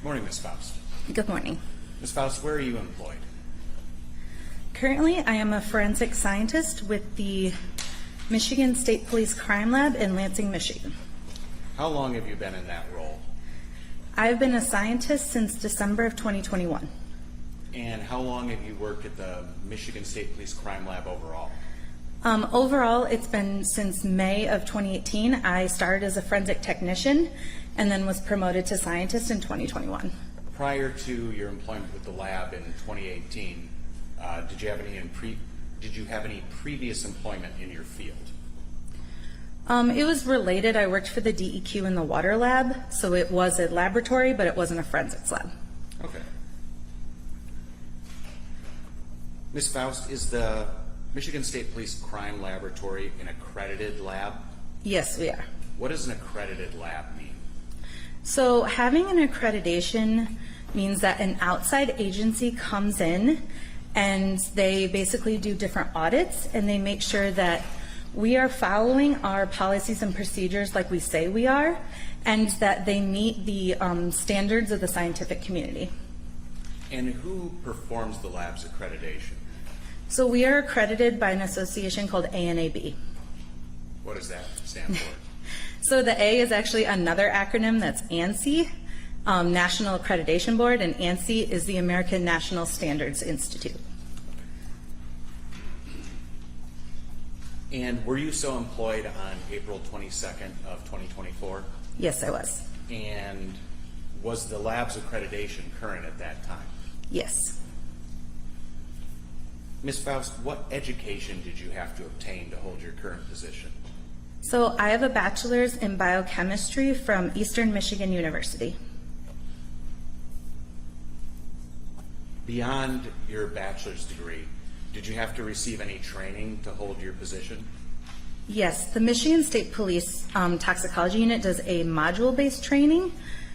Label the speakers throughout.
Speaker 1: Morning, Ms. Faust.
Speaker 2: Good morning.
Speaker 1: Ms. Faust, where are you employed?
Speaker 2: Currently, I am a forensic scientist with the Michigan State Police Crime Lab in Lansing, Michigan.
Speaker 1: How long have you been in that role?
Speaker 2: I've been a scientist since December of 2021.
Speaker 1: And how long have you worked at the Michigan State Police Crime Lab overall?
Speaker 2: Overall, it's been since May of 2018. I started as a forensic technician and then was promoted to scientist in 2021.
Speaker 1: Prior to your employment with the lab in 2018, did you have any previous employment in your field?
Speaker 2: It was related. I worked for the DEQ in the water lab, so it was a laboratory, but it wasn't a forensics lab.
Speaker 1: Okay. Ms. Faust, is the Michigan State Police Crime Laboratory an accredited lab?
Speaker 2: Yes, we are.
Speaker 1: What does an accredited lab mean?
Speaker 2: So having an accreditation means that an outside agency comes in and they basically do different audits and they make sure that we are following our policies and procedures like we say we are, and that they meet the standards of the scientific community.
Speaker 1: And who performs the lab's accreditation?
Speaker 2: So we are accredited by an association called ANAB.
Speaker 1: What does that stand for?
Speaker 2: So the A is actually another acronym, that's ANSI, National Accreditation Board, and ANSI is the American National Standards Institute.
Speaker 1: And were you so employed on April 22nd of 2024?
Speaker 2: Yes, I was.
Speaker 1: And was the lab's accreditation current at that time?
Speaker 2: Yes.
Speaker 1: Ms. Faust, what education did you have to obtain to hold your current position?
Speaker 2: So I have a bachelor's in biochemistry from Eastern Michigan University.
Speaker 1: Beyond your bachelor's degree, did you have to receive any training to hold your position?
Speaker 2: Yes, the Michigan State Police Toxicology Unit does a module-based training.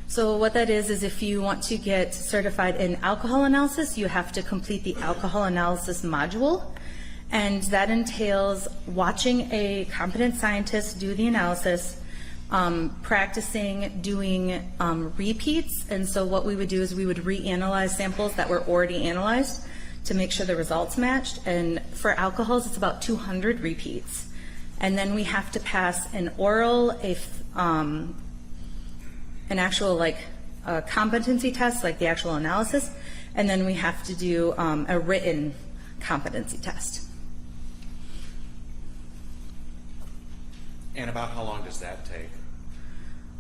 Speaker 2: So what that is if you want to get certified in alcohol analysis, you have to complete the alcohol analysis module. And that entails watching a competent scientist do the analysis, practicing doing repeats. And so what we would do is we would reanalyze samples that were already analyzed to make sure the results matched. And for alcohols, it's about 200 repeats. And then we have to pass an oral, an actual competency test, like the actual analysis, and then we have to do a written competency test.
Speaker 1: And about how long does that take?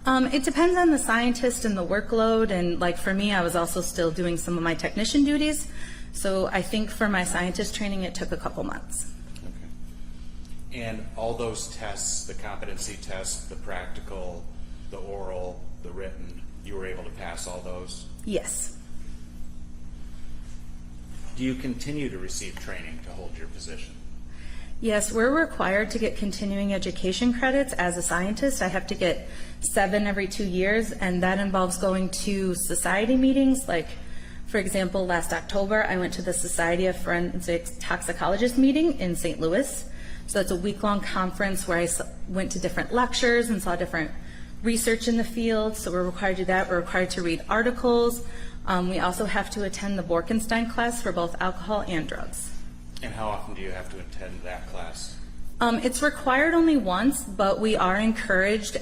Speaker 2: It depends on the scientist and the workload, and like for me, I was also still doing some of my technician duties. So I think for my scientist training, it took a couple months.
Speaker 1: Okay. And all those tests, the competency test, the practical, the oral, the written, you were able to pass all those?
Speaker 2: Yes.
Speaker 1: Do you continue to receive training to hold your position?
Speaker 2: Yes, we're required to get continuing education credits as a scientist. I have to get 7 every 2 years, and that involves going to society meetings. Like, for example, last October, I went to the Society of Forensic Toxicologists meeting in St. Louis. So that's a week-long conference where I went to different lectures and saw different research in the field. So we're required to do that. We're required to read articles. We also have to attend the Borkenstein class for both alcohol and drugs.
Speaker 1: And how often do you have to attend that class?
Speaker 2: It's required only once, but we are encouraged,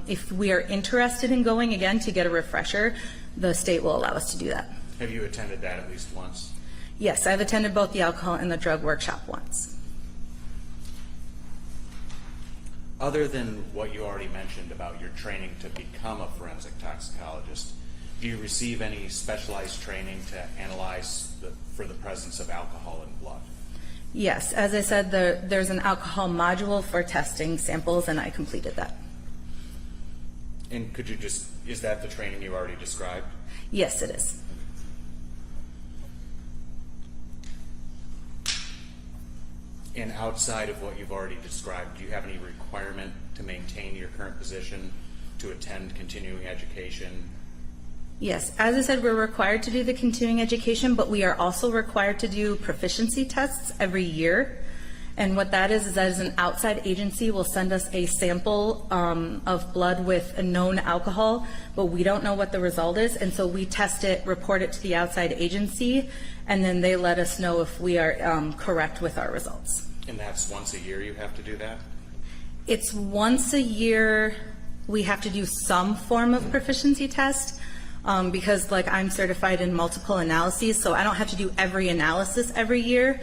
Speaker 2: if we are interested in going again to get a refresher, the state will allow us to do that.
Speaker 1: Have you attended that at least once?
Speaker 2: Yes, I've attended both the alcohol and the drug workshop once.
Speaker 1: Other than what you already mentioned about your training to become a forensic toxicologist, do you receive any specialized training to analyze for the presence of alcohol in blood?
Speaker 2: Yes, as I said, there's an alcohol module for testing samples, and I completed that.
Speaker 1: And could you is that the training you already described?
Speaker 2: Yes, it is.
Speaker 1: And outside of what you've already described, do you have any requirement to maintain your current position, to attend continuing education?
Speaker 2: Yes, as I said, we're required to do the continuing education, but we are also required to do proficiency tests every year. And what that is that is an outside agency will send us a sample of blood with a known alcohol, but we don't know what the result is. And so we test it, report it to the outside agency, and then they let us know if we are correct with our results.
Speaker 1: And that's once a year you have to do that?
Speaker 2: It's once a year we have to do some form of proficiency test because like I'm certified in multiple analyses, so I don't have to do every analysis every year.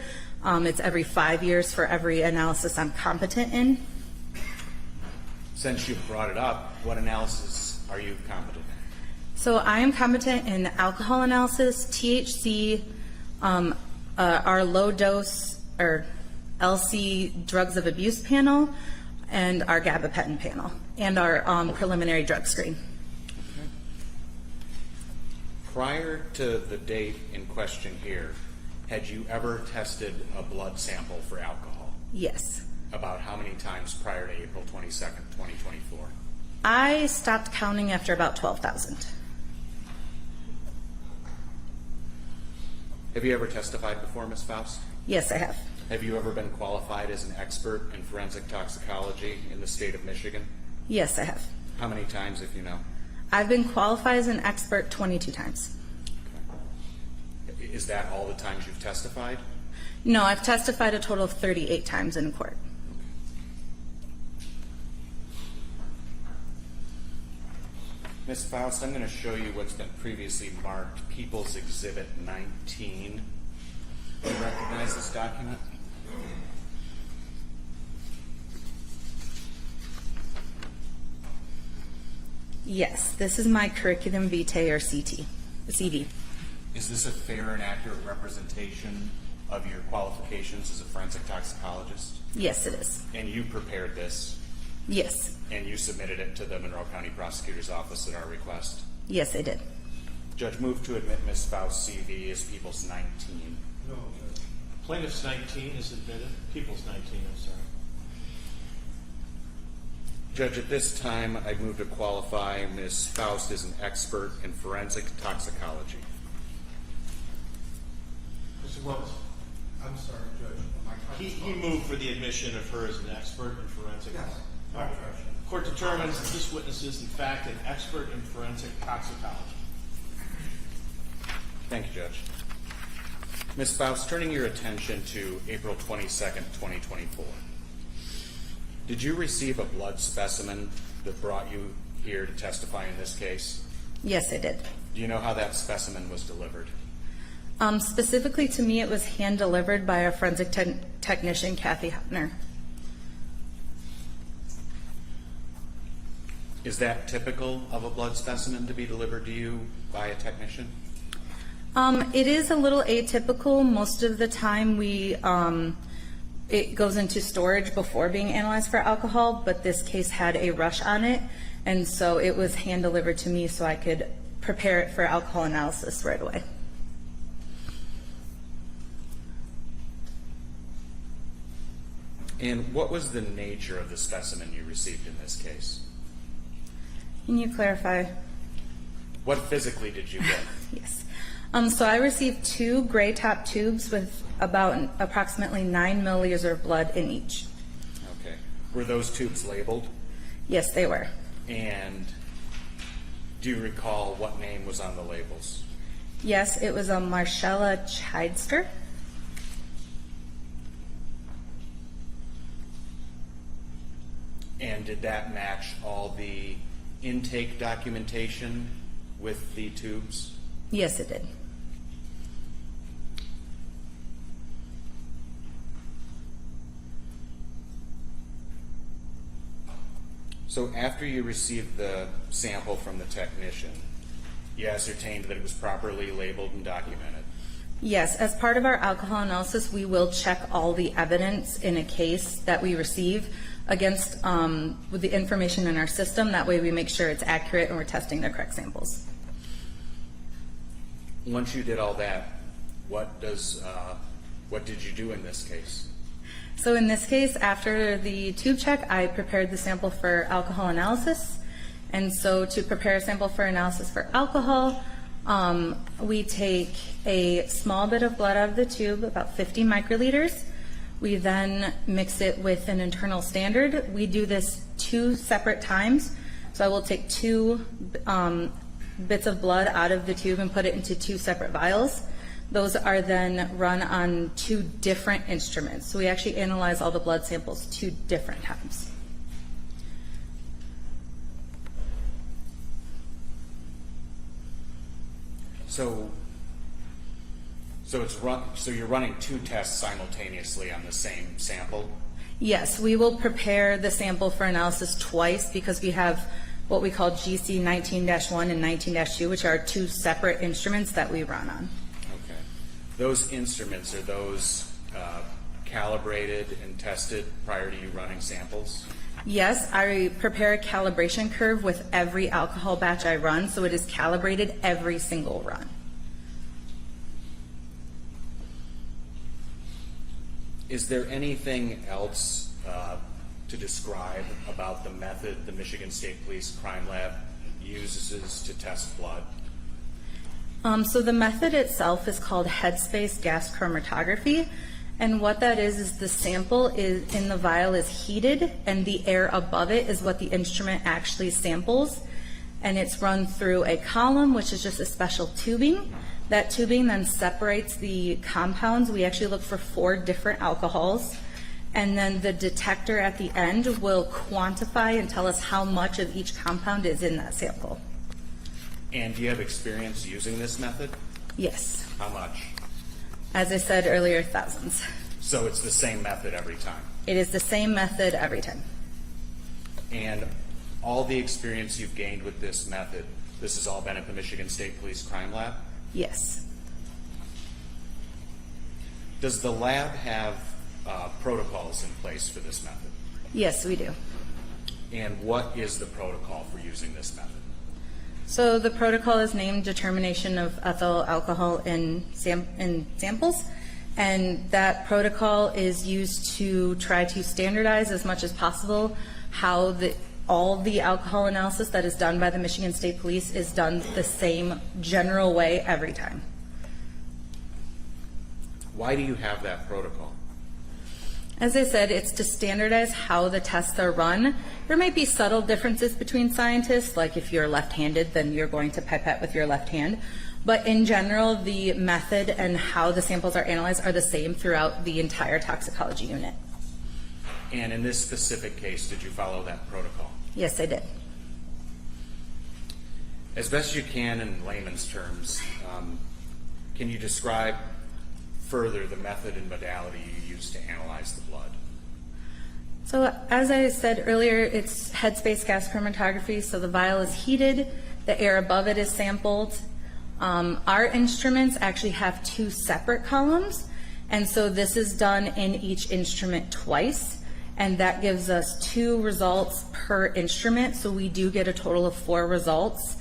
Speaker 2: It's every 5 years for every analysis I'm competent in.
Speaker 1: Since you brought it up, what analysis are you competent in?
Speaker 2: So I am competent in alcohol analysis, THC, our low dose or LC drugs of abuse panel, and our gabapentin panel, and our preliminary drug screen.
Speaker 1: Okay. Prior to the date in question here, had you ever tested a blood sample for alcohol?
Speaker 2: Yes.
Speaker 1: About how many times prior to April 22nd, 2024?
Speaker 2: I stopped counting after about 12,000.
Speaker 1: Have you ever testified before, Ms. Faust?
Speaker 2: Yes, I have.
Speaker 1: Have you ever been qualified as an expert in forensic toxicology in the state of Michigan?
Speaker 2: Yes, I have.
Speaker 1: How many times, if you know?
Speaker 2: I've been qualified as an expert 22 times.
Speaker 1: Okay. Is that all the times you've testified?
Speaker 2: No, I've testified a total of 38 times in court.
Speaker 1: Ms. Faust, I'm going to show you what's been previously marked People's Exhibit 19. Do you recognize this document?
Speaker 2: Yes, this is my curriculum vitae or CV.
Speaker 1: Is this a fair and accurate representation of your qualifications as a forensic toxicologist?
Speaker 2: Yes, it is.
Speaker 1: And you prepared this,
Speaker 2: Yes.
Speaker 1: and you submitted it to the Monroe County Prosecutor's Office at our request?
Speaker 2: Yes, I did.
Speaker 1: Judge, move to admit Ms. Faust's CV as People's 19.
Speaker 3: No, Judge. Plaintiff's 19 is admitted. People's 19, I'm sorry.
Speaker 1: Judge, at this time, I move to qualify Ms. Faust as an expert in forensic toxicology.
Speaker 3: Mr. Wells,
Speaker 4: I'm sorry, Judge. My
Speaker 3: he moved for the admission of her as an expert in forensic.
Speaker 4: Yes.
Speaker 3: All right. Court determines that this witness is, in fact, an expert in forensic toxicology.
Speaker 1: Thank you, Judge. Ms. Faust, turning your attention to April 22nd, 2024. Did you receive a blood specimen that brought you here to testify in this case?
Speaker 2: Yes, I did.
Speaker 1: Do you know how that specimen was delivered?
Speaker 2: Specifically to me, it was hand delivered by a forensic technician, Kathy Hutner.
Speaker 1: Is that typical of a blood specimen to be delivered to you by a technician?
Speaker 2: It is a little atypical. Most of the time it goes into storage before being analyzed for alcohol, but this case had a rush on it, and so it was hand delivered to me so I could prepare it for alcohol analysis right away.
Speaker 1: And what was the nature of the specimen you received in this case?
Speaker 2: Can you clarify?
Speaker 1: What physically did you get?
Speaker 2: Yes. So I received 2 gray top tubes with about approximately 9 milliliters of blood in each.
Speaker 1: Okay. Were those tubes labeled?
Speaker 2: Yes, they were.
Speaker 1: And do you recall what name was on the labels?
Speaker 2: Yes, it was a Marshella Chidester.
Speaker 1: And did that match all the intake documentation with the tubes?
Speaker 2: Yes, it did.
Speaker 1: So after you received the sample from the technician, you ascertained that it was properly labeled and documented?
Speaker 2: Yes, as part of our alcohol analysis, we will check all the evidence in a case that we receive against with the information in our system. That way we make sure it's accurate and we're testing the correct samples.
Speaker 1: Once you did all that, what did you do in this case?
Speaker 2: So in this case, after the tube check, I prepared the sample for alcohol analysis. And so to prepare a sample for analysis for alcohol, we take a small bit of blood out of the tube, about 50 microliters. We then mix it with an internal standard. We do this 2 separate times. So I will take 2 bits of blood out of the tube and put it into 2 separate vials. Those are then run on 2 different instruments. So we actually analyze all the blood samples 2 different times.
Speaker 1: So you're running 2 tests simultaneously on the same sample?
Speaker 2: Yes, we will prepare the sample for analysis twice because we have what we call GC 19-1 and 19-2, which are 2 separate instruments that we run on.
Speaker 1: Okay. Those instruments, are those calibrated and tested prior to you running samples?
Speaker 2: Yes, I prepare a calibration curve with every alcohol batch I run, so it is calibrated every single run.
Speaker 1: Is there anything else to describe about the method the Michigan State Police Crime Lab uses to test blood?
Speaker 2: So the method itself is called headspace gas chromatography, and what that is the sample is in the vial is heated, and the air above it is what the instrument actually samples, and it's run through a column, which is just a special tubing. That tubing then separates the compounds. We actually look for 4 different alcohols, and then the detector at the end will quantify and tell us how much of each compound is in that sample.
Speaker 1: And do you have experience using this method?
Speaker 2: Yes.
Speaker 1: How much?
Speaker 2: As I said earlier, thousands.
Speaker 1: So it's the same method every time?
Speaker 2: It is the same method every time.
Speaker 1: And all the experience you've gained with this method, this has all been at the Michigan State Police Crime Lab?
Speaker 2: Yes.
Speaker 1: Does the lab have protocols in place for this method?
Speaker 2: Yes, we do.
Speaker 1: And what is the protocol for using this method?
Speaker 2: So the protocol is named determination of ethyl alcohol in samples, and that protocol is used to try to standardize as much as possible how all the alcohol analysis that is done by the Michigan State Police is done the same general way every time.
Speaker 1: Why do you have that protocol?
Speaker 2: As I said, it's to standardize how the tests are run. There might be subtle differences between scientists, like if you're left-handed, then you're going to pipette with your left hand. But in general, the method and how the samples are analyzed are the same throughout the entire toxicology unit.
Speaker 1: And in this specific case, did you follow that protocol?
Speaker 2: Yes, I did.
Speaker 1: As best you can in layman's terms, can you describe further the method and modality you use to analyze the blood?
Speaker 2: So as I said earlier, it's headspace gas chromatography. So the vial is heated, the air above it is sampled. Our instruments actually have 2 separate columns, and so this is done in each instrument twice, and that gives us 2 results per instrument. So we do get a total of 4 results.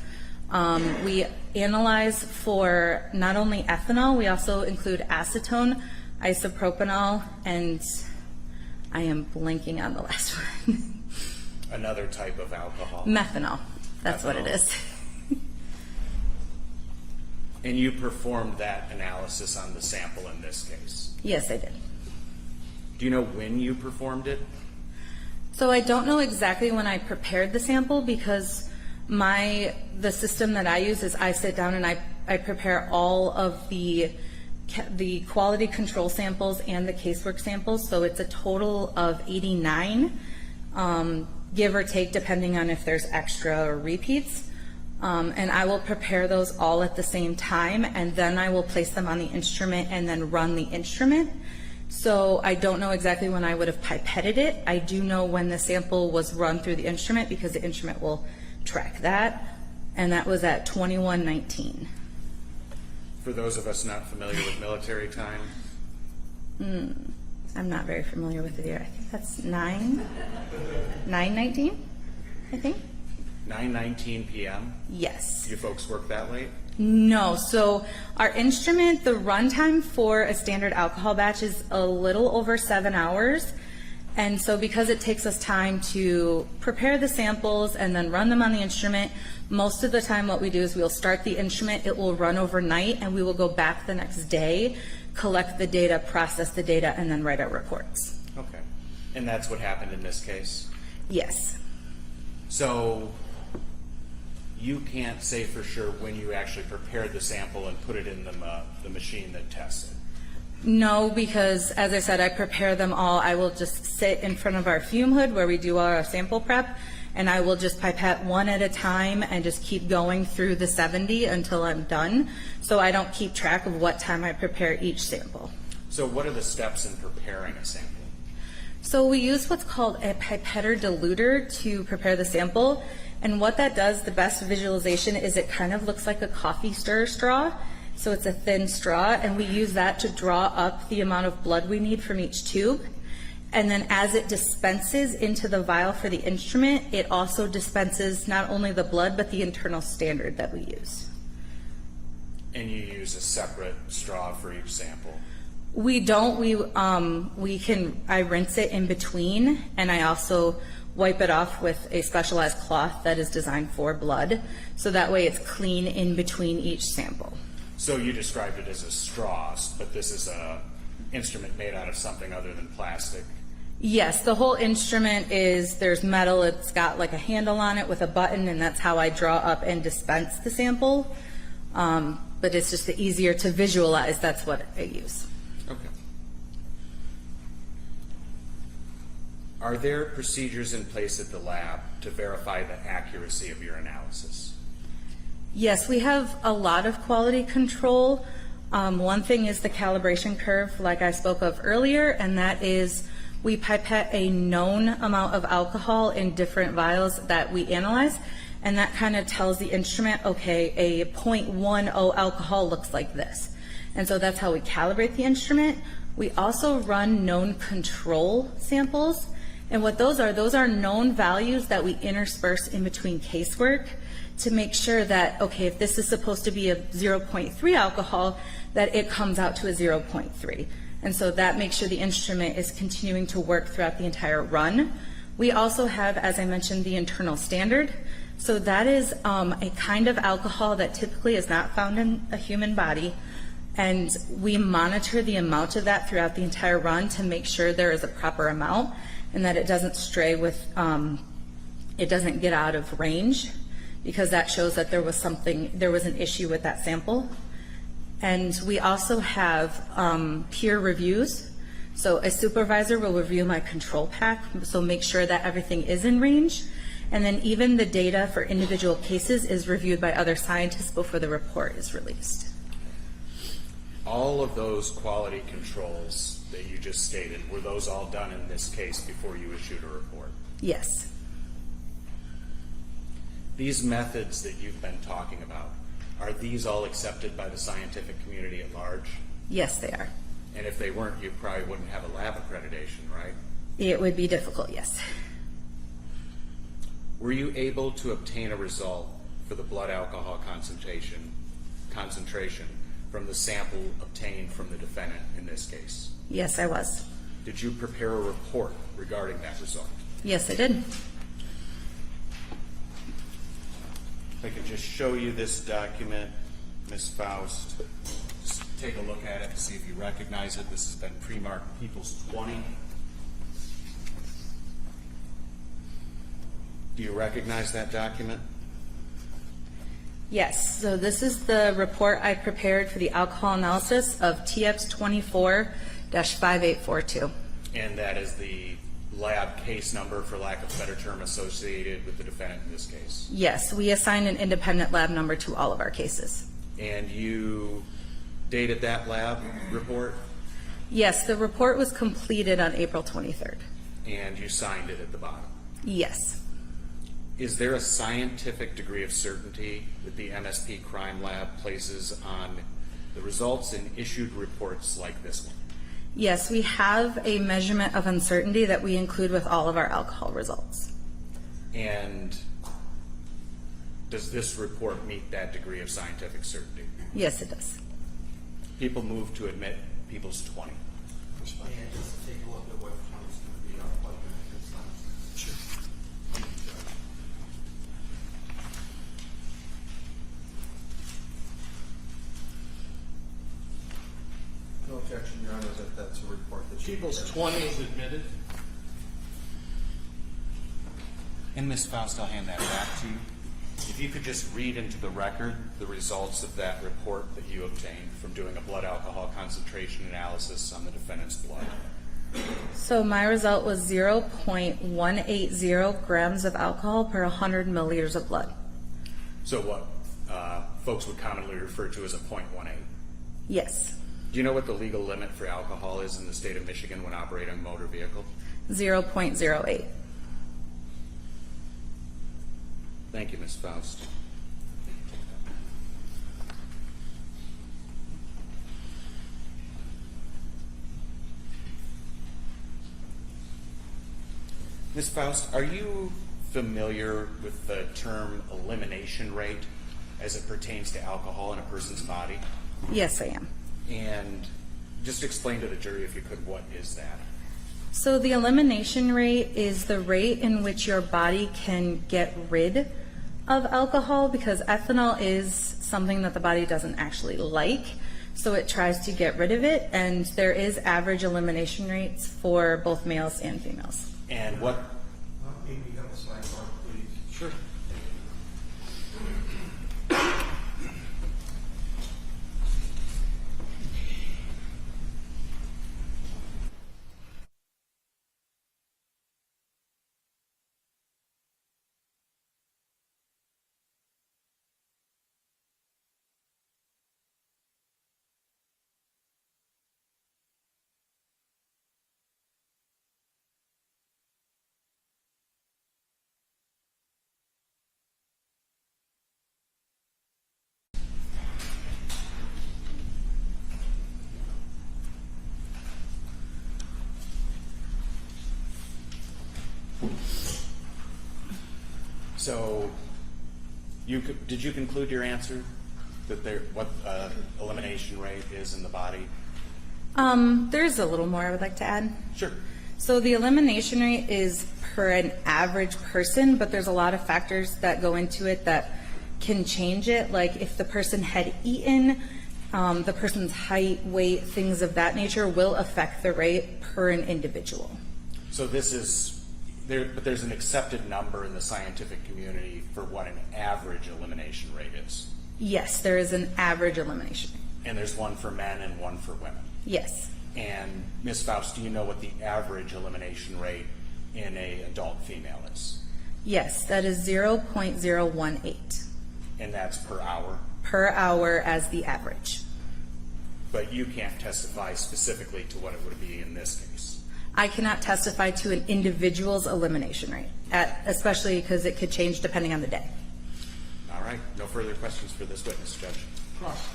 Speaker 2: We analyze for not only ethanol, we also include acetone, isopropanol, and I am blanking on the last one.
Speaker 1: Another type of alcohol?
Speaker 2: Methanol. That's what it
Speaker 1: Methanol.
Speaker 2: is.
Speaker 1: And you performed that analysis on the sample in this case?
Speaker 2: Yes, I did.
Speaker 1: Do you know when you performed it?
Speaker 2: So I don't know exactly when I prepared the sample because the system that I use is I sit down and I prepare all of the quality control samples and the casework samples. So it's a total of 89, give or take, depending on if there's extra or repeats. And I will prepare those all at the same time, and then I will place them on the instrument and then run the instrument. So I don't know exactly when I would have pipetted it. I do know when the sample was run through the instrument because the instrument will track that, and that was at 21:19.
Speaker 1: For those of us not familiar with military time?
Speaker 2: I'm not very familiar with the year. I think that's 9:19, I think.
Speaker 1: 9:19 p.m.?
Speaker 2: Yes.
Speaker 1: You folks work that late?
Speaker 2: No, so our instrument, the runtime for a standard alcohol batch is a little over 7 hours. And so because it takes us time to prepare the samples and then run them on the instrument, Most of the time what we do is we'll start the instrument, it will run overnight, and we will go back the next day, collect the data, process the data, and then write our reports.
Speaker 1: Okay. And that's what happened in this case?
Speaker 2: Yes.
Speaker 1: So you can't say for sure when you actually prepared the sample and put it in the machine that tests it?
Speaker 2: No, because as I said, I prepare them all. I will just sit in front of our fume hood where we do our sample prep, and I will just pipette one at a time and just keep going through the 70 until I'm done. So I don't keep track of what time I prepare each sample.
Speaker 1: So what are the steps in preparing a sample?
Speaker 2: So we use what's called a pipetter diluter to prepare the sample. And what that does, the best visualization is it kind of looks like a coffee stirrer straw. So it's a thin straw, and we use that to draw up the amount of blood we need from each tube. And then as it dispenses into the vial for the instrument, it also dispenses not only the blood, but the internal standard that we use.
Speaker 1: And you use a separate straw for each sample?
Speaker 2: We don't, I rinse it in between, and I also wipe it off with a specialized cloth that is designed for blood. So that way it's clean in between each sample.
Speaker 1: So you described it as a straw, but this is a instrument made out of something other than plastic?
Speaker 2: Yes, the whole instrument there's metal, it's got like a handle on it with a button, and that's how I draw up and dispense the sample. But it's just easier to visualize, that's what I use.
Speaker 1: Okay. Are there procedures in place at the lab to verify the accuracy of your analysis?
Speaker 2: Yes, we have a lot of quality control. One thing is the calibration curve, like I spoke of earlier, and that is we pipette a known amount of alcohol in different vials that we analyze, and that kind of tells the instrument, okay, a 0.10 alcohol looks like this. And so that's how we calibrate the instrument. We also run known control samples, and what those are known values that we intersperse in between casework to make sure that, okay, if this is supposed to be a 0.3 alcohol, that it comes out to a 0.3. And so that makes sure the instrument is continuing to work throughout the entire run. We also have, as I mentioned, the internal standard. So that is a kind of alcohol that typically is not found in a human body. And we monitor the amount of that throughout the entire run to make sure there is a proper amount and that it doesn't stray with, it doesn't get out of range, because that shows that there was an issue with that sample. And we also have peer reviews. So a supervisor will review my control pack, so make sure that everything is in range. And then even the data for individual cases is reviewed by other scientists before the report is released.
Speaker 1: All of those quality controls that you just stated, were those all done in this case before you issued a report?
Speaker 2: Yes.
Speaker 1: These methods that you've been talking about, are these all accepted by the scientific community at large?
Speaker 2: Yes, they are.
Speaker 1: And if they weren't, you probably wouldn't have a lab accreditation, right?
Speaker 2: It would be difficult, yes.
Speaker 1: Were you able to obtain a result for the blood alcohol concentration from the sample obtained from the defendant in this case?
Speaker 2: Yes, I was.
Speaker 1: Did you prepare a report regarding that result?
Speaker 2: Yes, I did.
Speaker 1: If I could just show you this document, Ms. Faust, just take a look at it to see if you recognize it. This has been pre-marked People's 20. Do you recognize that document?
Speaker 2: Yes, so this is the report I prepared for the alcohol analysis of TX 24-5842.
Speaker 1: And that is the lab case number, for lack of a better term, associated with the defendant in this case.
Speaker 2: Yes, we assign an independent lab number to all of our cases.
Speaker 1: And you dated that lab report?
Speaker 2: Yes, the report was completed on April 23rd.
Speaker 1: And you signed it at the bottom?
Speaker 2: Yes.
Speaker 1: Is there a scientific degree of certainty that the MSP Crime Lab places on the results in issued reports like this one?
Speaker 2: Yes, we have a measurement of uncertainty that we include with all of our alcohol results.
Speaker 1: And does this report meet that degree of scientific certainty?
Speaker 2: Yes, it does.
Speaker 1: People move to admit People's 20.
Speaker 4: And just take a look at what 20 is going to be up like in the science. Sure. objection, Your Honor, that that's a report that she
Speaker 3: People's
Speaker 4: prepared.
Speaker 3: 20 is admitted.
Speaker 1: And Ms. Faust, I'll hand that back to you. If you could just read into the record the results of that report that you obtained from doing a blood alcohol concentration analysis on the defendant's blood.
Speaker 2: So my result was 0.180 grams of alcohol per 100 milliliters of blood.
Speaker 1: So what folks would commonly refer to as a 0.18.
Speaker 2: Yes,
Speaker 1: Do you know what the legal limit for alcohol is in the state of Michigan when operating a motor vehicle?
Speaker 2: 0.08.
Speaker 1: Thank you, Ms. Faust. Ms. Faust, are you familiar with the term elimination rate as it pertains to alcohol in a person's body?
Speaker 2: Yes, I am.
Speaker 1: And just explain to the jury, if you could, what is that?
Speaker 2: So the elimination rate is the rate in which your body can get rid of alcohol, because ethanol is something that the body doesn't actually like, so it tries to get rid of it, and there is average elimination rates for both males and females.
Speaker 1: And what,
Speaker 4: Maybe you have a sidebar, please.
Speaker 3: Sure.
Speaker 1: so did you conclude your answer that what elimination rate is in the body?
Speaker 2: There's a little more I would like to add.
Speaker 1: Sure.
Speaker 2: So the elimination rate is per an average person, but there's a lot of factors that go into it that can change it. Like if the person had eaten, the person's height, weight, things of that nature will affect the rate per an individual.
Speaker 1: So this is but there's an accepted number in the scientific community for what an average elimination rate is.
Speaker 2: Yes, there is an average elimination rate.
Speaker 1: And there's one for men and one for women.
Speaker 2: Yes.
Speaker 1: And Ms. Faust, do you know what the average elimination rate in an adult female is?
Speaker 2: Yes, that is 0.018
Speaker 1: And that's per hour?
Speaker 2: per hour as the average.
Speaker 1: But you can't testify specifically to what it would be in this case.
Speaker 2: I cannot testify to an individual's elimination rate, especially because it could change depending on the day.
Speaker 1: All right, no further questions for this witness, Judge.
Speaker 3: Cross.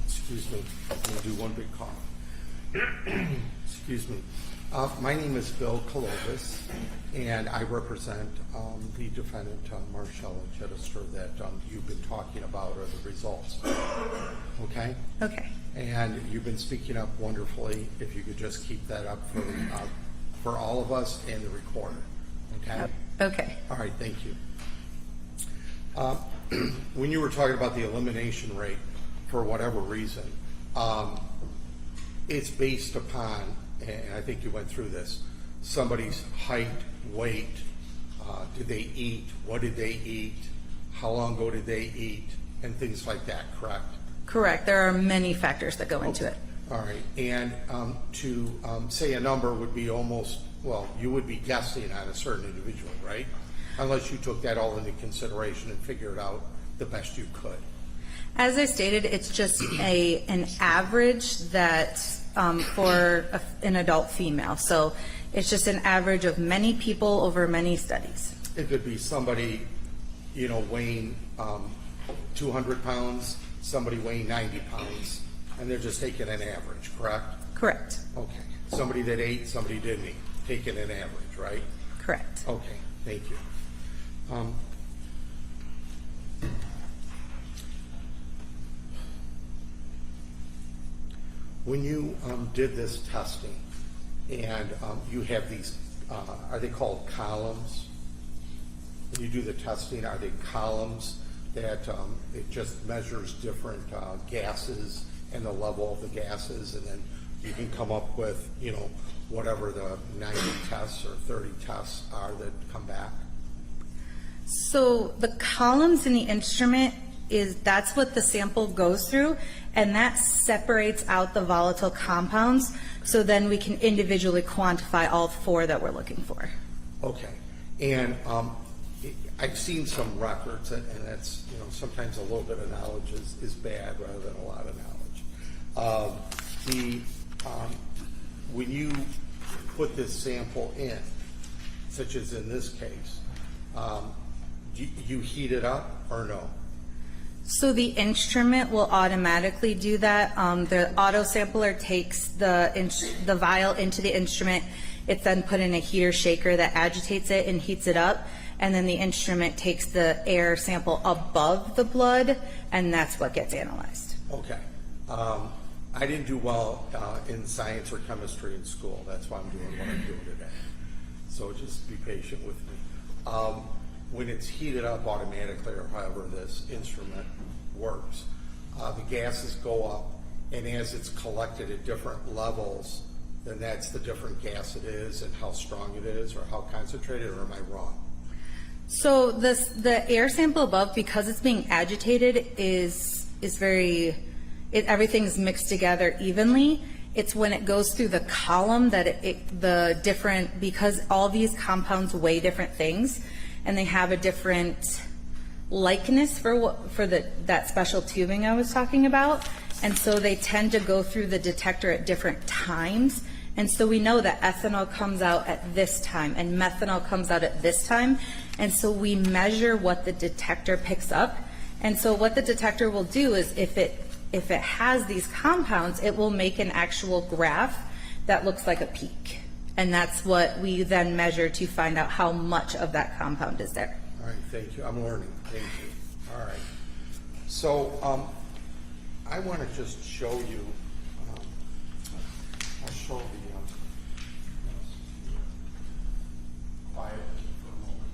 Speaker 5: Excuse me, I'm going to do one big cough. Excuse me. My name is Bill Kalovis, and I represent the defendant, Marshella Chidester, that you've been talking about, or the results. Okay?
Speaker 2: Okay.
Speaker 5: And you've been speaking up wonderfully. If you could just keep that up for all of us and the recorder. Okay?
Speaker 2: Okay.
Speaker 5: All right, thank you. When you were talking about the elimination rate, for whatever reason, it's based upon, and I think you went through this, somebody's height, weight, did they eat, what did they eat, how long ago did they eat, and things like that, correct?
Speaker 2: Correct. There are many factors that go into it.
Speaker 5: All right, and to say a number would be almost, well, you would be guessing on a certain individual, right? Unless you took that all into consideration and figured out the best you could.
Speaker 2: As I stated, it's just an average that for an adult female. So it's just an average of many people over many studies.
Speaker 5: It could be somebody, weighing 200 pounds, somebody weighing 90 pounds, and they're just taking an average, correct?
Speaker 2: Correct.
Speaker 5: Okay. Somebody that ate, somebody didn't eat, taking an average, right?
Speaker 2: Correct.
Speaker 5: Okay, thank you. When you did this testing, and you have these, are they called columns? when you do the testing, are they columns that it just measures different gases and the level of the gases, and then you can come up with, you know, whatever the 90 tests or 30 tests are that come back?
Speaker 2: So the columns in the instrument that's what the sample goes through, and that separates out the volatile compounds, so then we can individually quantify all 4 that we're looking for.
Speaker 5: Okay, and I've seen some records, and that's, you know, sometimes a little bit of knowledge is bad rather than a lot of knowledge. When you put this sample in, such as in this case, you heat it up or no?
Speaker 2: So the instrument will automatically do that. The auto sampler takes the vial into the instrument. It's then put in a heater shaker that agitates it and heats it up. And then the instrument takes the air sample above the blood, and that's what gets analyzed.
Speaker 5: Okay. I didn't do well in science or chemistry in school. That's why I'm doing what I'm doing today. So just be patient with me. When it's heated up automatically, or however this instrument works, the gases go up, and as it's collected at different levels, then that's the different gas it is and how strong it is or how concentrated, or am I wrong?
Speaker 2: So the air sample above, because it's being agitated, is very, everything's mixed together evenly. It's when it goes through the column that because all these compounds weigh different things, and they have a different likeness for that special tubing I was talking about, and so they tend to go through the detector at different times. And so we know that ethanol comes out at this time and methanol comes out at this time. And so we measure what the detector picks up. And so what the detector will do is if it has these compounds, it will make an actual graph that looks like a peak. And that's what we then measure to find out how much of that compound is there.
Speaker 5: All right, thank you. I'm learning. Thank you. All right. So I want to just show you, I'll show the quiet for a moment.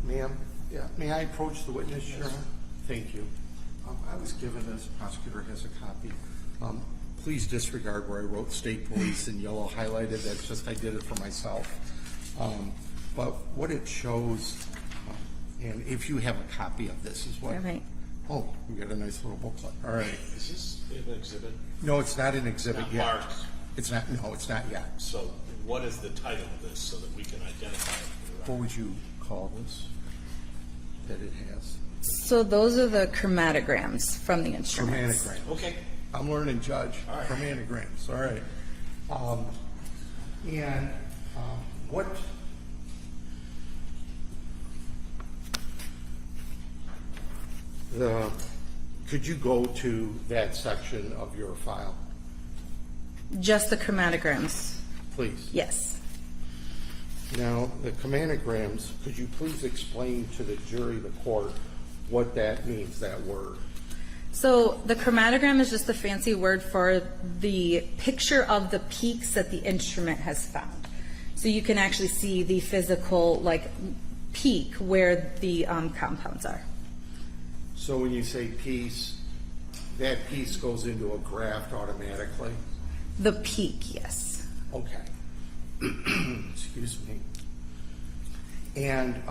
Speaker 5: Ma'am, yeah, may I approach the witness, Your Honor? Thank you. I was given this, prosecutor has a copy. Please disregard where I wrote state police in yellow highlighted. That's just, I did it for myself. But what it shows, and if you have a copy of this is what.
Speaker 2: All right.
Speaker 5: Oh, we got a nice little booklet. All right.
Speaker 3: Is this an exhibit?
Speaker 5: No, it's not an exhibit
Speaker 3: Not
Speaker 5: yet.
Speaker 3: marked.
Speaker 5: It's not, no, it's not yet.
Speaker 3: So what is the title of this so that we can identify it for the
Speaker 5: What
Speaker 3: record?
Speaker 5: would you call this that it has?
Speaker 2: So those are the chromatograms from the instruments.
Speaker 5: Chromatogram.
Speaker 3: Okay.
Speaker 5: I'm learning, Judge.
Speaker 3: All right.
Speaker 5: Chromatograms. All right. What? Could you go to that section of your file,
Speaker 2: Just the chromatograms,
Speaker 5: please?
Speaker 2: yes.
Speaker 5: Now, the chromatograms, could you please explain to the jury, the court, what that means, that word?
Speaker 2: So the chromatogram is just a fancy word for the picture of the peaks that the instrument has found. So you can actually see the physical peak where the compounds are.
Speaker 5: So when you say piece, that piece goes into a graph automatically?
Speaker 2: The peak, yes.
Speaker 5: Okay. Excuse me. And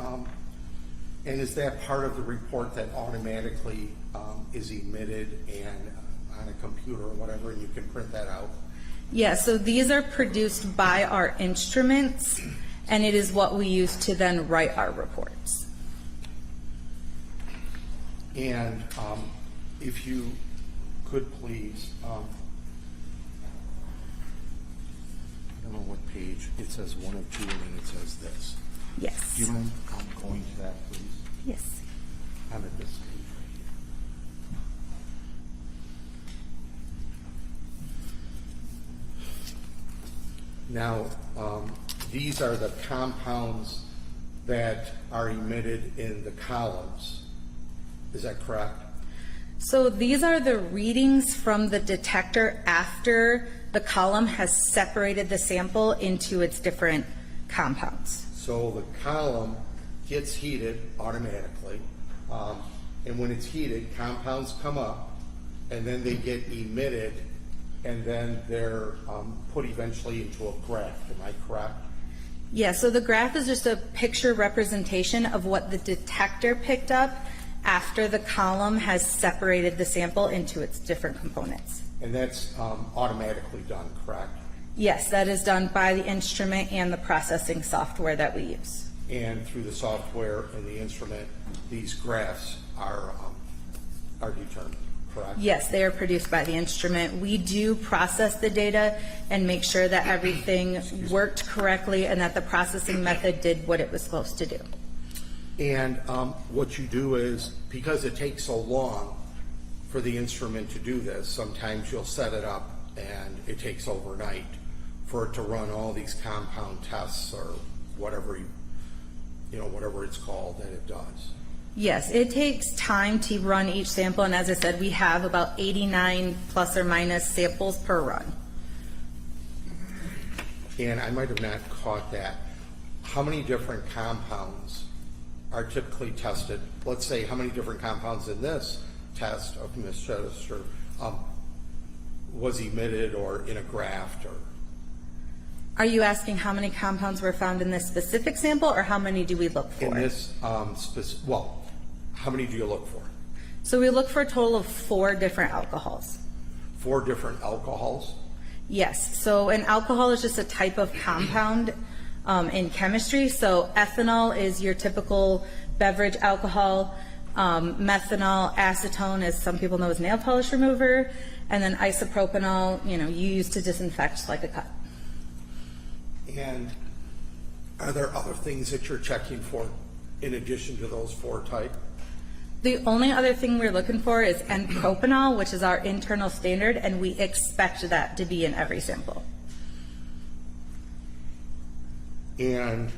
Speaker 5: is that part of the report that automatically is emitted and on a computer or whatever, and you can print that out?
Speaker 2: Yeah, so these are produced by our instruments, and it is what we use to then write our reports.
Speaker 5: And if you could please, I don't know what page, it says 1 of 2 and then it says this.
Speaker 2: Yes.
Speaker 5: Do you mind going to that, please?
Speaker 2: Yes.
Speaker 5: I'm at this page right Now, these are the compounds that are emitted in the columns. Is that correct?
Speaker 2: So these are the readings from the detector after the column has separated the sample into its different compounds.
Speaker 5: So the column gets heated automatically, and when it's heated, compounds come up, and then they get emitted, and then they're put eventually into a graph. Am I correct?
Speaker 2: Yeah, so the graph is just a picture representation of what the detector picked up after the column has separated the sample into its different components.
Speaker 5: And that's automatically done, correct?
Speaker 2: Yes, that is done by the instrument and the processing software that we use.
Speaker 5: And through the software and the instrument, these graphs are determined, correct?
Speaker 2: Yes, they are produced by the instrument. We do process the data and make sure that everything worked correctly and that the processing method did what it was supposed to do.
Speaker 5: And what you do is, because it takes so long for the instrument to do this, sometimes you'll set it up and it takes overnight for it to run all these compound tests or whatever, whatever it's called that it does.
Speaker 2: Yes, it takes time to run each sample, and as I said, we have about 89 plus or minus samples per run.
Speaker 5: And I might have not caught that. How many different compounds are typically tested? Let's say how many different compounds in this test of Ms. Chidester was emitted or in a graft, or
Speaker 2: Are you asking how many compounds were found in this specific sample, or how many do we look for?
Speaker 5: in this how many do you look for?
Speaker 2: So we look for a total of 4 different alcohols.
Speaker 5: 4 different alcohols?
Speaker 2: Yes, so an alcohol is just a type of compound in chemistry. So ethanol is your typical beverage alcohol. Methanol, acetone, as some people know, is nail polish remover, and then isopropanol, you use to disinfect like a cut.
Speaker 5: And are there other things that you're checking for in addition to those 4 types?
Speaker 2: The only other thing we're looking for is N-propanol, which is our internal standard, and we expect that to be in every sample.
Speaker 5: And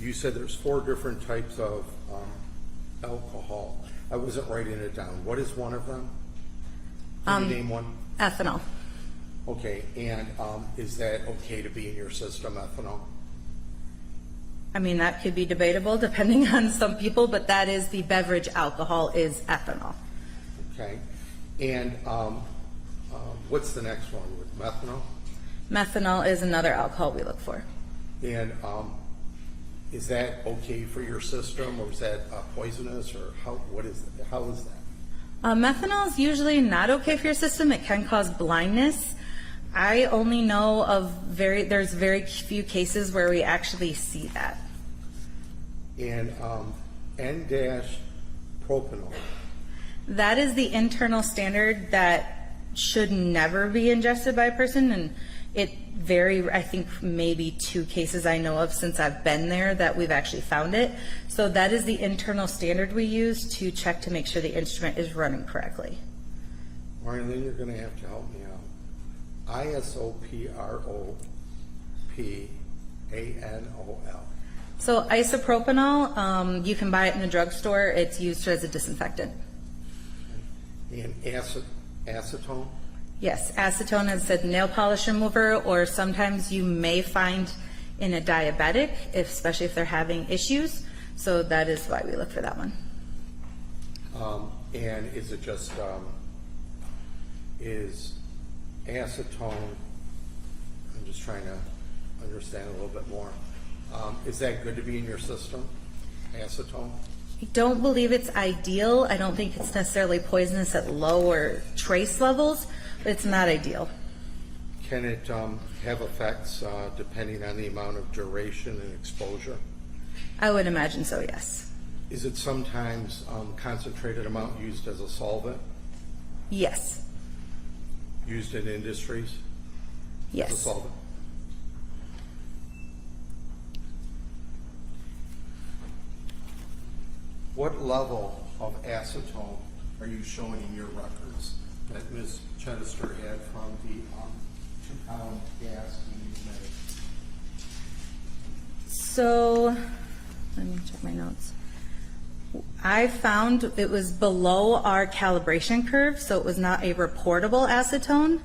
Speaker 5: you said there's 4 different types of alcohol. I wasn't writing it down. What is one of them? Can you name one?
Speaker 2: Ethanol.
Speaker 5: Okay, and is that okay to be in your system, ethanol?
Speaker 2: I mean, that could be debatable depending on some people, but that is the beverage alcohol is ethanol.
Speaker 5: Okay, and what's the next one with methanol?
Speaker 2: Methanol is another alcohol we look for.
Speaker 5: And is that okay for your system, or is that poisonous, or how is that?
Speaker 2: Methanol is usually not okay for your system. It can cause blindness. I only know of there's very few cases where we actually see that.
Speaker 5: And N-propanol.
Speaker 2: That is the internal standard that should never be ingested by a person, and it I think maybe 2 cases I know of since I've been there that we've actually found it. So that is the internal standard we use to check to make sure the instrument is running correctly.
Speaker 5: Marlene, you're going to have to help me out. Isopropanol.
Speaker 2: So isopropanol, you can buy it in the drugstore. It's used as a disinfectant.
Speaker 5: And acetone?
Speaker 2: Yes, acetone is a nail polish remover, or sometimes you may find in a diabetic, especially if they're having issues. So that is why we look for that one.
Speaker 5: And is it just, is acetone, I'm just trying to understand a little bit more. Is that good to be in your system, acetone?
Speaker 2: I don't believe it's ideal. I don't think it's necessarily poisonous at low or trace levels, but it's not ideal.
Speaker 5: Can it have effects depending on the amount of duration and exposure?
Speaker 2: I would imagine so, yes.
Speaker 5: Is it sometimes concentrated amount used as a solvent,
Speaker 2: Yes.
Speaker 5: used in industries as a
Speaker 2: Yes.
Speaker 5: solvent? What level of acetone are you showing in your records that Ms. Chidester had from the 2-pound gas being made?
Speaker 2: So, let me check my notes. I found it was below our calibration curve, so it was not a reportable acetone,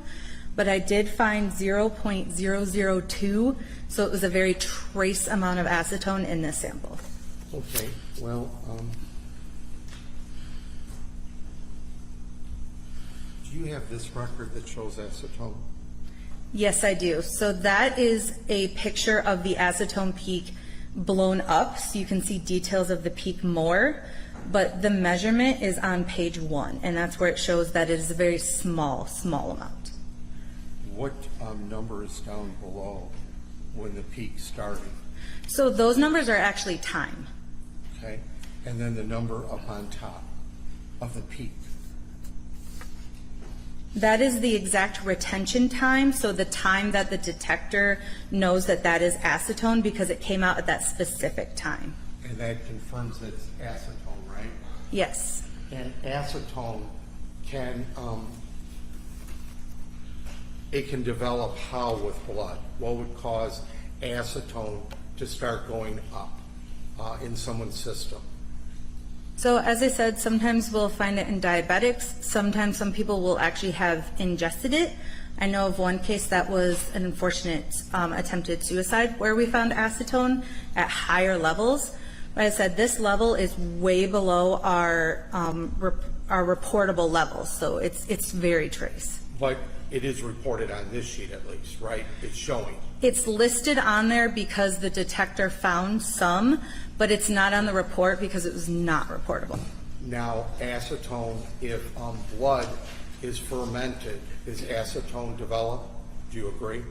Speaker 2: but I did find 0.002, so it was a very trace amount of acetone in this sample.
Speaker 5: Okay, well, do you have this record that shows acetone?
Speaker 2: Yes, I do. So that is a picture of the acetone peak blown up, so you can see details of the peak more, but the measurement is on page 1, and that's where it shows that it is a very small amount.
Speaker 5: What number is down below when the peak started?
Speaker 2: So those numbers are actually time.
Speaker 5: Okay, and then the number up on top of the peak.
Speaker 2: That is the exact retention time, so the time that the detector knows that that is acetone because it came out at that specific time.
Speaker 5: And that confirms that it's acetone, right?
Speaker 2: Yes.
Speaker 5: And acetone can, it can develop how with blood? What would cause acetone to start going up in someone's system?
Speaker 2: So as I said, sometimes we'll find it in diabetics. Sometimes some people will actually have ingested it. I know of one case that was an unfortunate attempted suicide where we found acetone at higher levels. But I said this level is way below our reportable levels, so it's very trace.
Speaker 5: But it is reported on this sheet at least, right? It's showing.
Speaker 2: It's listed on there because the detector found some, but it's not on the report because it was not reportable.
Speaker 5: Now, acetone, if blood is fermented, is acetone developed? Do you agree?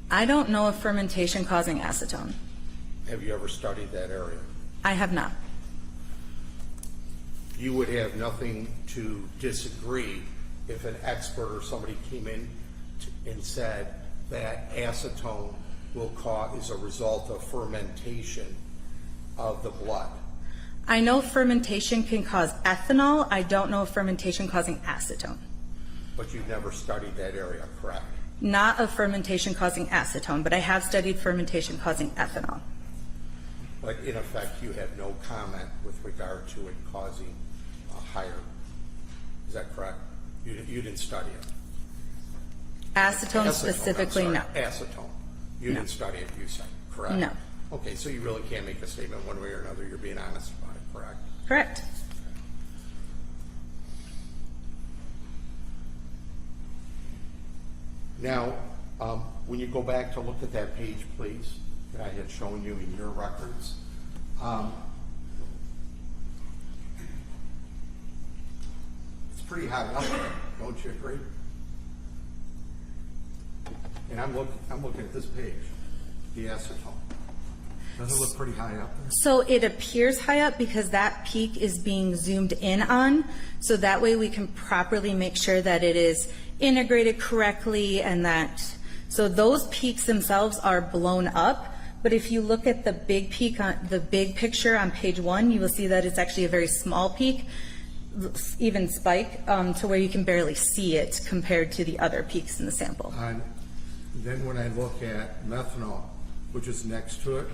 Speaker 2: I don't know of fermentation causing acetone.
Speaker 5: Have you ever studied that area?
Speaker 2: I have not.
Speaker 5: You would have nothing to disagree if an expert or somebody came in and said that acetone will cause as a result of fermentation of the blood.
Speaker 2: I know fermentation can cause ethanol. I don't know of fermentation causing acetone.
Speaker 5: But you've never studied that area, correct?
Speaker 2: Not of fermentation causing acetone, but I have studied fermentation causing ethanol.
Speaker 5: But in effect, you have no comment with regard to it causing a higher, is that correct? You didn't study it?
Speaker 2: Acetone specifically,
Speaker 5: I'm
Speaker 2: no.
Speaker 5: sorry, acetone. You didn't study it, you said, correct?
Speaker 2: No.
Speaker 5: Okay, so you really can't make a statement one way or another. You're being honest about it, correct?
Speaker 2: Correct.
Speaker 5: Now, when you go back to look at that page, please, that I had shown you in your records, it's pretty high up there, don't you agree? And I'm looking at this page, the acetone. Does it look pretty high up there?
Speaker 2: So it appears high up because that peak is being zoomed in on, so that way we can properly make sure that it is integrated correctly and that, so those peaks themselves are blown up, but if you look at the big peak on the big picture on page 1, you will see that it's actually a very small peak, even spike, to where you can barely see it compared to the other peaks in the sample.
Speaker 5: And then when I look at methanol, which is next to it,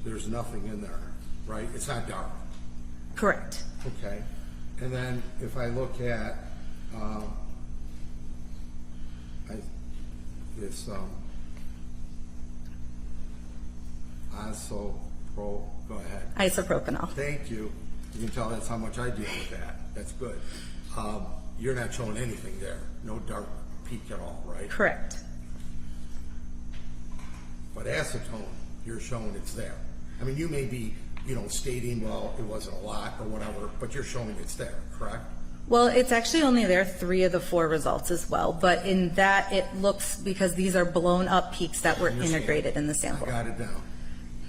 Speaker 5: there's nothing in there, right? It's not dark.
Speaker 2: Correct.
Speaker 5: Okay. And then if I look at this go ahead.
Speaker 2: Isopropanol.
Speaker 5: Thank you. You can tell that's how much I deal with that. That's good. You're not showing anything there. No dark peak at all, right?
Speaker 2: Correct.
Speaker 5: But acetone, you're showing it's there. I mean, you may be, stating, well, it wasn't a lot or whatever, but you're showing it's there, correct?
Speaker 2: Well, it's actually only there 3 of the 4 results as well, but in that it looks, because these are blown up peaks that were
Speaker 5: Understand.
Speaker 2: integrated in the
Speaker 5: I
Speaker 2: sample.
Speaker 5: got it down.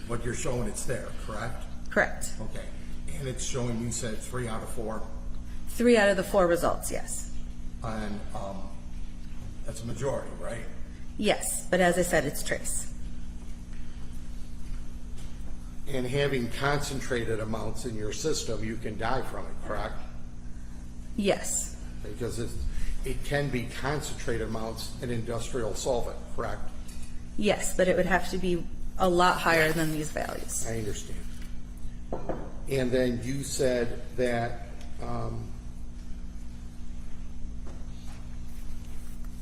Speaker 5: But you're showing it's there, correct?
Speaker 2: Correct.
Speaker 5: Okay. And it's showing, you said 3 out of 4,
Speaker 2: 3 out of the 4 results, yes.
Speaker 5: and that's a majority, right?
Speaker 2: Yes, but as I said, it's trace.
Speaker 5: And having concentrated amounts in your system, you can die from it, correct?
Speaker 2: Yes.
Speaker 5: Because it can be concentrated amounts in industrial solvent, correct?
Speaker 2: Yes, but it would have to be a lot higher than these values.
Speaker 5: I understand. And then you said that,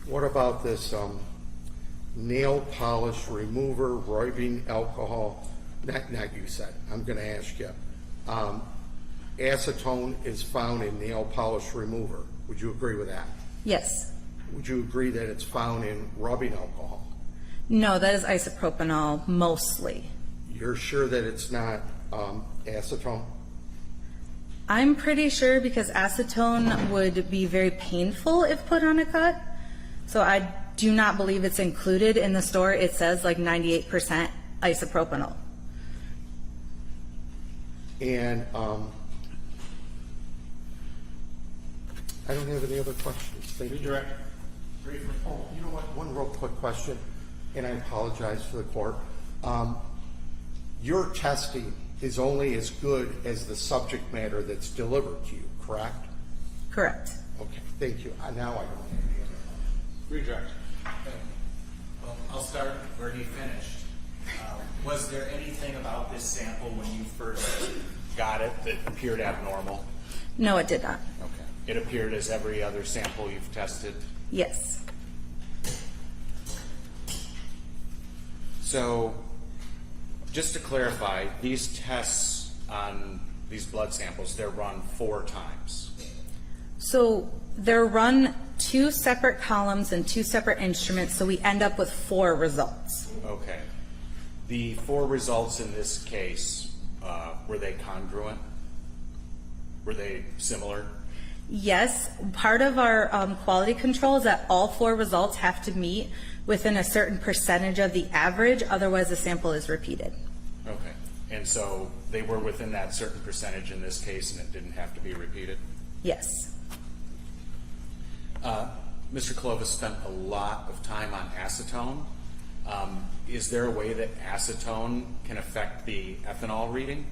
Speaker 5: what about this nail polish remover, rubbing alcohol? Not you said, I'm going to ask you. Acetone is found in nail polish remover. Would you agree with that?
Speaker 2: Yes.
Speaker 5: Would you agree that it's found in rubbing alcohol?
Speaker 2: No, that is isopropanol mostly.
Speaker 5: You're sure that it's not acetone?
Speaker 2: I'm pretty sure because acetone would be very painful if put on a cut. So I do not believe it's included in the store. It says like 98% isopropanol.
Speaker 5: And I don't have any other questions. Thank you.
Speaker 3: Redirect.
Speaker 5: Oh, you know what? One real quick question, and I apologize to the court. Your testing is only as good as the subject matter that's delivered to you, correct?
Speaker 2: Correct.
Speaker 5: Okay, thank you. Now I don't have any other questions.
Speaker 3: Redirect.
Speaker 1: Well, I'll start where he finished. Was there anything about this sample when you first got it that appeared abnormal?
Speaker 2: No, it did not.
Speaker 1: Okay. It appeared as every other sample you've tested?
Speaker 2: Yes.
Speaker 1: So, just to clarify, these tests on these blood samples, they're run 4 times.
Speaker 2: So they're run 2 separate columns and 2 separate instruments, so we end up with 4 results.
Speaker 1: Okay. The 4 results in this case, were they congruent? Were they similar?
Speaker 2: Yes, part of our quality control is that all 4 results have to meet within a certain percentage of the average, otherwise the sample is repeated.
Speaker 1: Okay. And so they were within that certain percentage in this case and it didn't have to be repeated?
Speaker 2: Yes.
Speaker 1: Mr. Clovis spent a lot of time on acetone. Is there a way that acetone can affect the ethanol reading?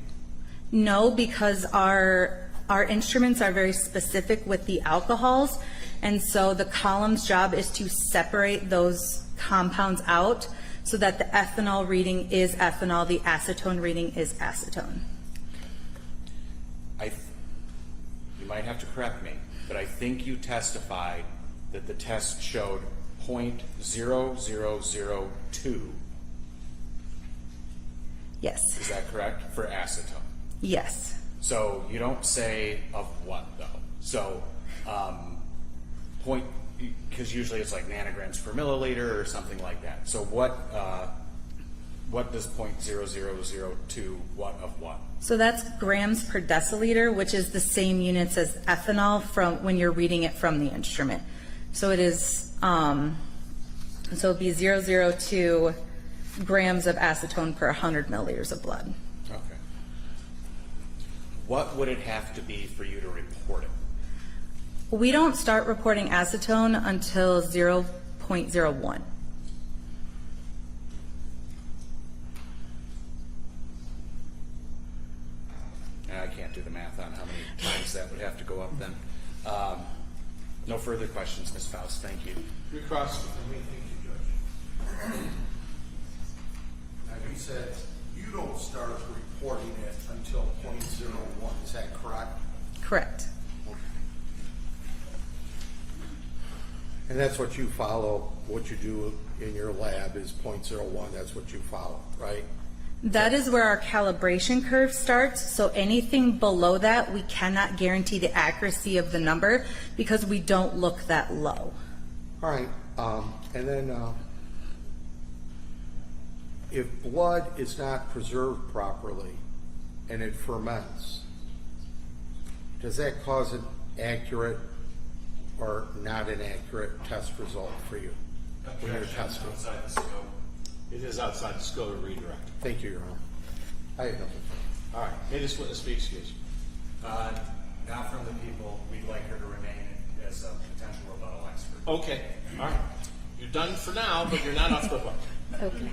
Speaker 2: No, because our instruments are very specific with the alcohols, and so the column's job is to separate those compounds out so that the ethanol reading is ethanol, the acetone reading is acetone.
Speaker 1: You might have to correct me, but I think you testified that the test showed 0.0002.
Speaker 2: Yes.
Speaker 1: Is that correct? For acetone.
Speaker 2: Yes.
Speaker 1: So you don't say of what though. So because usually it's like nanograms per milliliter or something like that. So what does 0.0002 what of what?
Speaker 2: So that's grams per deciliter, which is the same units as ethanol from when you're reading it from the instrument. So it is, so it'd be 0.002 grams of acetone per 100 milliliters of blood.
Speaker 1: Okay. What would it have to be for you to report it?
Speaker 2: We don't start reporting acetone until 0.01.
Speaker 1: I can't do the math on how many times that would have to go up then. No further questions, Ms. Faust. Thank you.
Speaker 3: Recross.
Speaker 4: Thank you, Judge. Now, you said you don't start reporting it until 0.01. Is that correct?
Speaker 2: Correct.
Speaker 5: And that's what you follow, what you do in your lab is 0.01, that's what you follow, right?
Speaker 2: That is where our calibration curve starts. So anything below that, we cannot guarantee the accuracy of the number because we don't look that low.
Speaker 5: All right, and then if blood is not preserved properly and it ferments, does that cause an accurate or not an accurate test result for you when you're testing?
Speaker 3: Outside the scope. It is outside the scope of redirect.
Speaker 5: Thank you, Your Honor. I have nothing.
Speaker 3: All right. May this witness be excused.
Speaker 1: Not from the people. We'd like her to remain as a potential rebuttal expert.
Speaker 3: Okay. All right. You're done for now, but you're not off the hook.
Speaker 2: Okay.